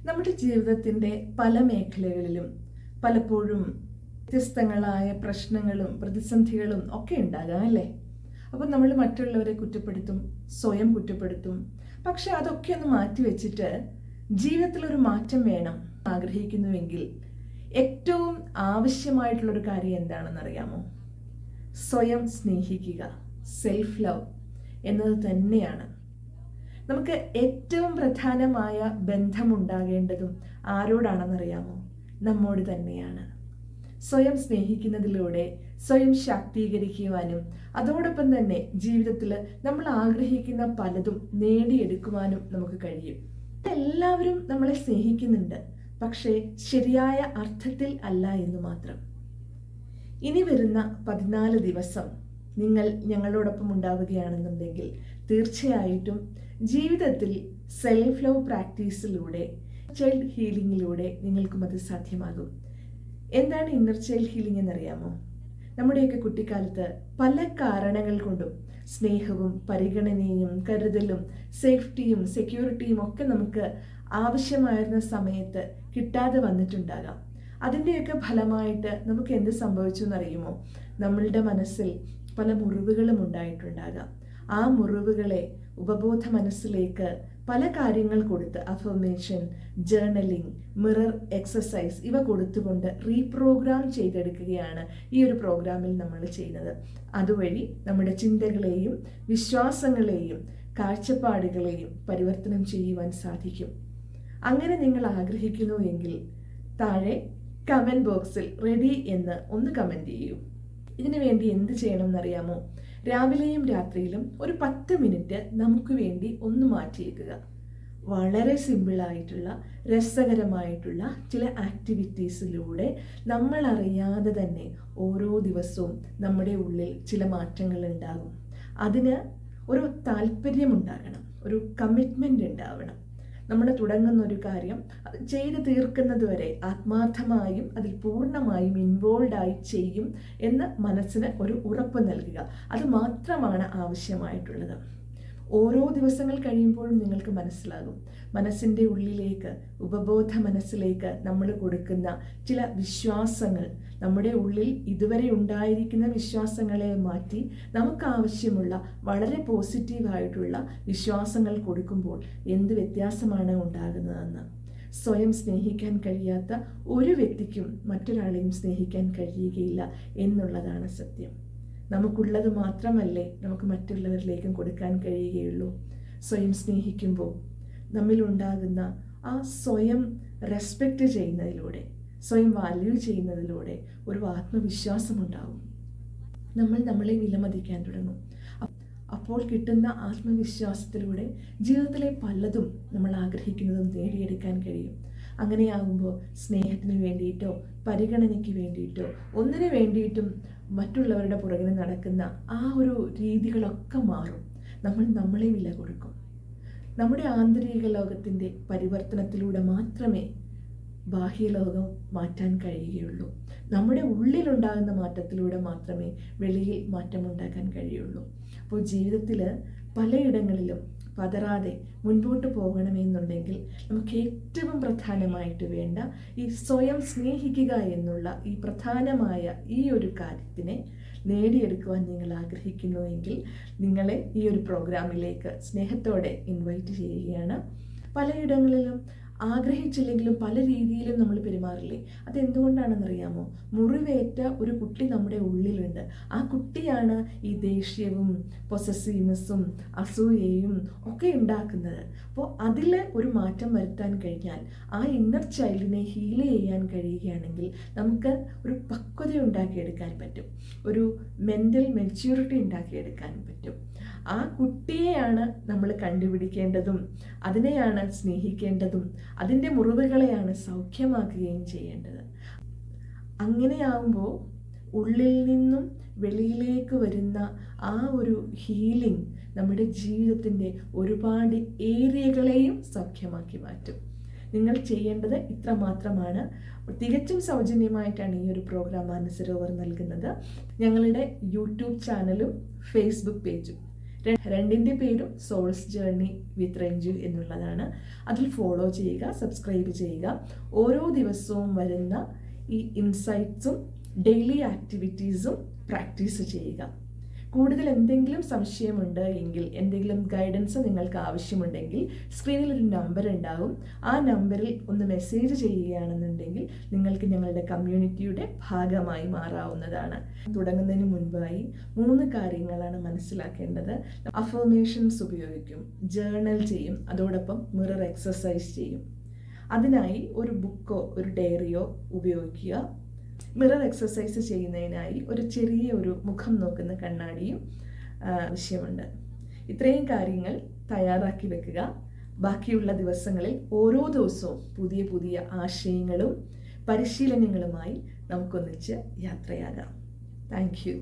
നമ്മുടെ ജീവിതത്തിൻ്റെ പല മേഖലകളിലും പലപ്പോഴും വ്യത്യസ്തങ്ങളായ പ്രശ്നങ്ങളും പ്രതിസന്ധികളും ഒക്കെ ഉണ്ടാകാം അല്ലേ? അപ്പോൾ നമ്മൾ മറ്റുള്ളവരെ കുറ്റപ്പെടുത്തും, സ്വയം കുറ്റപ്പെടുത്തും. പക്ഷെ അതൊക്കെ ഒന്ന് മാറ്റി വെച്ചിട്ട് ജീവിതത്തിലൊരു മാറ്റം വേണം ആഗ്രഹിക്കുന്നുവെങ്കിൽ ഏറ്റവും ആവശ്യമായിട്ടുള്ളൊരു കാര്യം എന്താണെന്നറിയാമോ? സ്വയം സ്നേഹിക്കുക, സെൽഫ് ലവ് എന്നത് തന്നെയാണ്. നമുക്ക് ഏറ്റവും പ്രധാനമായ ബന്ധമുണ്ടാകേണ്ടതും ആരോടാണെന്നറിയാമോ? നമ്മോട് തന്നെയാണ്. സ്വയം സ്നേഹിക്കുന്നതിലൂടെ സ്വയം ശാക്തീകരിക്കുവാനും അതോടൊപ്പം തന്നെ ജീവിതത്തിൽ നമ്മൾ ആഗ്രഹിക്കുന്ന പലതും നേടിയെടുക്കുവാനും നമുക്ക് കഴിയും. എല്ലാവരും നമ്മളെ സ്നേഹിക്കുന്നുണ്ട്, പക്ഷേ ശരിയായ അർത്ഥത്തിൽ അല്ല എന്ന് മാത്രം. ഇനി വരുന്ന 14 ദിവസം നിങ്ങൾ ഞങ്ങളോടൊപ്പം ഉണ്ടാവുകയാണെന്നുണ്ടെങ്കിൽ തീർച്ചയായിട്ടും ജീവിതത്തിൽ സെൽഫ് ലവ് പ്രാക്ടീസിലൂടെ, ചൈൽഡ് ഹീലിംഗിലൂടെ നിങ്ങൾക്കും അത് സാധ്യമാകും. എന്താണ് ഇന്നർ ചൈൽഡ് ഹീലിംഗ് എന്നറിയാമോ? നമ്മുടെയൊക്കെ കുട്ടിക്കാലത്ത് പല കാരണങ്ങൾ കൊണ്ടും സ്നേഹവും പരിഗണനയും കരുതലും സേഫ്റ്റിയും സെക്യൂരിറ്റിയും ഒക്കെ നമുക്ക് ആവശ്യമായിരുന്ന സമയത്ത് കിട്ടാതെ വന്നിട്ടുണ്ടാകാം. അതിൻ്റെയൊക്കെ ഫലമായിട്ട് നമുക്ക് എന്ത് സംഭവിച്ചു എന്നറിയുമോ? നമ്മളുടെ മനസ്സിൽ പല മുറിവുകളും ഉണ്ടായിട്ടുണ്ടാകാം. ആ മുറിവുകളെ ഉപബോധ മനസ്സിലേക്ക് പല കാര്യങ്ങൾ കൊടുത്ത്, അഫർമേഷൻ, ജേർണലിംഗ്, മിറർ എക്സസൈസ് ഇവ കൊടുത്തുകൊണ്ട് റീപ്രോഗ്രാം ചെയ്തെടുക്കുകയാണ് ഈ ഒരു പ്രോഗ്രാമിൽ നമ്മൾ ചെയ്യുന്നത്. അതുവഴി നമ്മുടെ ചിന്തകളെയും വിശ്വാസങ്ങളെയും കാഴ്ചപ്പാടുകളെയും പരിവർത്തനം ചെയ്യുവാൻ സാധിക്കും. അങ്ങനെ നിങ്ങൾ ആഗ്രഹിക്കുന്നു എങ്കിൽ താഴെ കമൻറ്റ് ബോക്സിൽ റെഡി എന്ന് ഒന്ന് കമൻറ്റ് ചെയ്യൂ. ഇതിനു വേണ്ടി എന്ത് ചെയ്യണം എന്നറിയാമോ? രാവിലെയും രാത്രിയിലും ഒരു 10 മിനിറ്റ് നമുക്ക് വേണ്ടി ഒന്ന് മാറ്റിയേക്കുക. വളരെ സിമ്പിളായിട്ടുള്ള രസകരമായിട്ടുള്ള ചില ആക്ടിവിറ്റീസിലൂടെ നമ്മൾ അറിയാതെ തന്നെ ഓരോ ദിവസവും നമ്മുടെ ഉള്ളിൽ ചില മാറ്റങ്ങൾ ഉണ്ടാകും. അതിന് ഒരു താല്പര്യമുണ്ടാകണം, ഒരു കമ്മിറ്റ്മെൻ്റ് ഉണ്ടാവണം. നമ്മൾ തുടങ്ങുന്ന ഒരു കാര്യം അത് ചെയ്ത് തീർക്കുന്നത് വരെ ആത്മാർത്ഥമായും അതിൽ പൂർണ്ണമായും ഇൻവോൾവായി ചെയ്യും എന്ന് മനസ്സിന് ഒരു ഉറപ്പ് നൽകുക. അത് മാത്രമാണ് ആവശ്യമായിട്ടുള്ളത്. ഓരോ ദിവസങ്ങൾ കഴിയുമ്പോഴും നിങ്ങൾക്ക് മനസ്സിലാകും, മനസ്സിൻ്റെ ഉള്ളിലേക്ക്, ഉപബോധ മനസ്സിലേക്ക് നമ്മൾ കൊടുക്കുന്ന ചില വിശ്വാസങ്ങൾ, നമ്മുടെ ഉള്ളിൽ ഇതുവരെ ഉണ്ടായിരിക്കുന്ന വിശ്വാസങ്ങളെ മാറ്റി നമുക്ക് ആവശ്യമുള്ള വളരെ പോസിറ്റീവായിട്ടുള്ള വിശ്വാസങ്ങൾ കൊടുക്കുമ്പോൾ എന്ത് വ്യത്യാസമാണ് ഉണ്ടാകുന്നതെന്ന്. സ്വയം സ്നേഹിക്കാൻ കഴിയാത്ത ഒരു വ്യക്തിക്കും മറ്റൊരാളെയും സ്നേഹിക്കാൻ കഴിയുകയില്ല എന്നുള്ളതാണ് സത്യം. നമുക്കുള്ളത് മാത്രമല്ലേ നമുക്ക് മറ്റുള്ളവരിലേക്കും കൊടുക്കാൻ കഴിയുകയുള്ളൂ. സ്വയം സ്നേഹിക്കുമ്പോൾ നമ്മിലുണ്ടാകുന്ന ആ സ്വയം റെസ്പെക്റ്റ് ചെയ്യുന്നതിലൂടെ, സ്വയം വാല്യൂ ചെയ്യുന്നതിലൂടെ ഒരു ആത്മവിശ്വാസമുണ്ടാകും. നമ്മൾ നമ്മളെ വിലമതിക്കാൻ തുടങ്ങും. അപ്പോൾ കിട്ടുന്ന ആത്മവിശ്വാസത്തിലൂടെ ജീവിതത്തിലെ പലതും നമ്മൾ ആഗ്രഹിക്കുന്നതും നേടിയെടുക്കാൻ കഴിയും. അങ്ങനെയാകുമ്പോൾ സ്നേഹത്തിന് വേണ്ടിയിട്ടോ പരിഗണനയ്ക്ക് വേണ്ടിയിട്ടോ ഒന്നിനു വേണ്ടിയിട്ടും മറ്റുള്ളവരുടെ പുറകിൽ നടക്കുന്ന ആ ഒരു രീതികളൊക്കെ മാറും. നമ്മൾ നമ്മളെ വില കൊടുക്കും. നമ്മുടെ ആന്തരിക ലോകത്തിൻ്റെ പരിവർത്തനത്തിലൂടെ മാത്രമേ ബാഹ്യലോകം മാറ്റാൻ കഴിയുകയുള്ളൂ. നമ്മുടെ ഉള്ളിലുണ്ടാകുന്ന മാറ്റത്തിലൂടെ മാത്രമേ വെളിയിൽ മാറ്റമുണ്ടാക്കാൻ കഴിയുള്ളൂ. അപ്പോൾ ജീവിതത്തിൽ പലയിടങ്ങളിലും പതറാതെ മുൻപോട്ട് പോകണമെന്നുണ്ടെങ്കിൽ നമുക്ക് ഏറ്റവും പ്രധാനമായിട്ട് വേണ്ട ഈ സ്വയം സ്നേഹിക്കുക എന്നുള്ള ഈ പ്രധാനമായ ഈ ഒരു കാര്യത്തിനെ നേടിയെടുക്കുവാൻ നിങ്ങൾ ആഗ്രഹിക്കുന്നുവെങ്കിൽ നിങ്ങളെ ഈ ഒരു പ്രോഗ്രാമിലേക്ക് സ്നേഹത്തോടെ ഇൻവൈറ്റ് ചെയ്യുകയാണ്. പലയിടങ്ങളിലും ആഗ്രഹിച്ചില്ലെങ്കിലും പല രീതിയിലും നമ്മൾ പെരുമാറില്ലേ? അതെന്തുകൊണ്ടാണെന്നറിയാമോ? മുറിവേറ്റ ഒരു കുട്ടി നമ്മുടെ ഉള്ളിലുണ്ട്. ആ കുട്ടിയാണ് ഈ ദേഷ്യവും പൊസസീവ്നെസ്സും അസൂയയും ഒക്കെ ഉണ്ടാക്കുന്നത്. അപ്പോൾ അതിൽ ഒരു മാറ്റം വരുത്താൻ കഴിഞ്ഞാൽ, ആ ഇന്നർ ചൈൽഡിനെ ഹീൽ ചെയ്യാൻ കഴിയുകയാണെങ്കിൽ നമുക്ക് ഒരു പക്വത ഉണ്ടാക്കിയെടുക്കാൻ പറ്റും, ഒരു മെൻ്റൽ മെച്യൂരിറ്റി ഉണ്ടാക്കിയെടുക്കാൻ പറ്റും. ആ കുട്ടിയെയാണ് നമ്മൾ കണ്ടുപിടിക്കേണ്ടതും അതിനെയാണ് സ്നേഹിക്കേണ്ടതും അതിൻ്റെ മുറിവുകളെയാണ് സൗഖ്യമാക്കുകയും ചെയ്യേണ്ടത്. അങ്ങനെയാകുമ്പോൾ ഉള്ളിൽ നിന്നും വെളിയിലേക്ക് വരുന്ന ആ ഒരു ഹീലിംഗ് നമ്മുടെ ജീവിതത്തിൻ്റെ ഒരുപാട് ഏരിയകളെയും സൗഖ്യമാക്കി മാറ്റും. നിങ്ങൾ ചെയ്യേണ്ടത് ഇത്ര മാത്രമാണ്. തികച്ചും സൗജന്യമായിട്ടാണ് ഈ ഒരു പ്രോഗ്രാം മാനസരോവർ നൽകുന്നത്. ഞങ്ങളുടെ യൂട്യൂബ് ചാനലും ഫേസ്ബുക്ക് പേജും രണ്ടിൻ്റെ പേരും സോൾസ് ജേർണി വിത്ത് രഞ്ജു എന്നുള്ളതാണ്. അതിൽ ഫോളോ ചെയ്യുക, സബ്സ്ക്രൈബ് ചെയ്യുക. ഓരോ ദിവസവും വരുന്ന ഈ ഇൻസൈറ്റ്സും ഡെയിലി ആക്ടിവിറ്റീസും പ്രാക്ടീസ് ചെയ്യുക. കൂടുതൽ എന്തെങ്കിലും സംശയമുണ്ട് എങ്കിൽ, എന്തെങ്കിലും ഗൈഡൻസ് നിങ്ങൾക്ക് ആവശ്യമുണ്ടെങ്കിൽ സ്ക്രീനിൽ ഒരു നമ്പർ ഉണ്ടാകും. ആ നമ്പറിൽ ഒന്ന് മെസ്സേജ് ചെയ്യുകയാണെന്നുണ്ടെങ്കിൽ നിങ്ങൾക്ക് ഞങ്ങളുടെ കമ്മ്യൂണിറ്റിയുടെ ഭാഗമായി മാറാവുന്നതാണ്. തുടങ്ങുന്നതിന് മുൻപായി 3 കാര്യങ്ങളാണ് മനസ്സിലാക്കേണ്ടത്. അഫർമേഷൻസ് ഉപയോഗിക്കും, ജേർണൽ ചെയ്യും, അതോടൊപ്പം മിറർ എക്സസൈസ് ചെയ്യും. അതിനായി ഒരു ബുക്കോ ഒരു ഡയറിയോ ഉപയോഗിക്കുക. മിറർ എക്സസൈസ് ചെയ്യുന്നതിനായി ഒരു ചെറിയ മുഖം നോക്കുന്ന കണ്ണാടിയും ആവശ്യമുണ്ട്. ഇത്രയും കാര്യങ്ങൾ തയ്യാറാക്കി വെക്കുക. ബാക്കിയുള്ള ദിവസങ്ങളിൽ ഓരോ ദിവസവും പുതിയ പുതിയ ആശയങ്ങളും പരിശീലനങ്ങളുമായി നമുക്കൊന്നിച്ച് യാത്രയാകാം. Thank you.